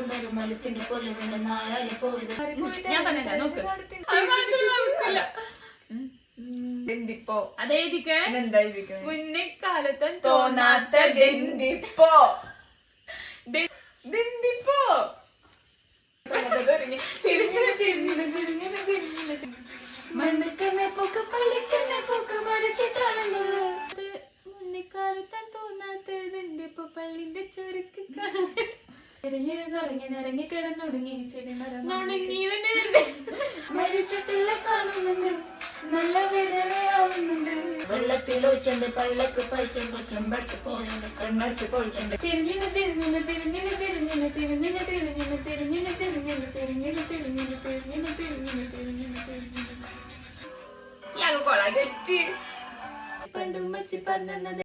കൊണ്ടുവരും മലിഫിന്റെ പൊലിവിന്റെ നായാലും പോയത് ഞാൻ പറഞ്ഞ നോക്ക് ദെന്തിപ്പോ അതേതിക്ക് എന്തായിരിക്കും മുന്നേ കാലത്ത് തോന്നാത്ത ദെന്തിപ്പോ ദെന്തിപ്പോ മണ്ണുക്കന്നെ പൊക്ക പള്ളിക്കന്നെ പൊക്ക മരിച്ചിട്ടാണെന്നുള്ളു മുന്നിക്കാലത്ത് തോന്നാത്തതിന്റെ ഇപ്പൊ പള്ളിന്റെ ചുരുക്ക് ഇറങ്ങി കിടന്നൊടുങ്ങി ചെടി മരിച്ചിട്ടില്ല കാണുന്നുണ്ട് നല്ല വേദനയാവുന്നുണ്ട് വെള്ളത്തിലൊഴിച്ചുണ്ട് പള്ളക്ക് പഴിച്ചുണ്ട് ചെമ്പടിച്ച് പോയുണ്ട് കണ്ണടിച്ച് പൊളിച്ചുണ്ട് തിരിഞ്ഞിന് തിരിഞ്ഞിന് തിരിഞ്ഞിന് തിരിഞ്ഞിന് തിരിഞ്ഞിന് തിരിഞ്ഞിന് തിരിഞ്ഞിന് തിരിഞ്ഞിന് തിരിഞ്ഞിന് തിരിഞ്ഞിന് തിരിഞ്ഞിന് തിരിഞ്ഞിന് തിരിഞ്ഞിന് തിരിഞ്ഞിന് കൊളാ തെറ്റി പണ്ടുമ്മച്ചി പറഞ്ഞത്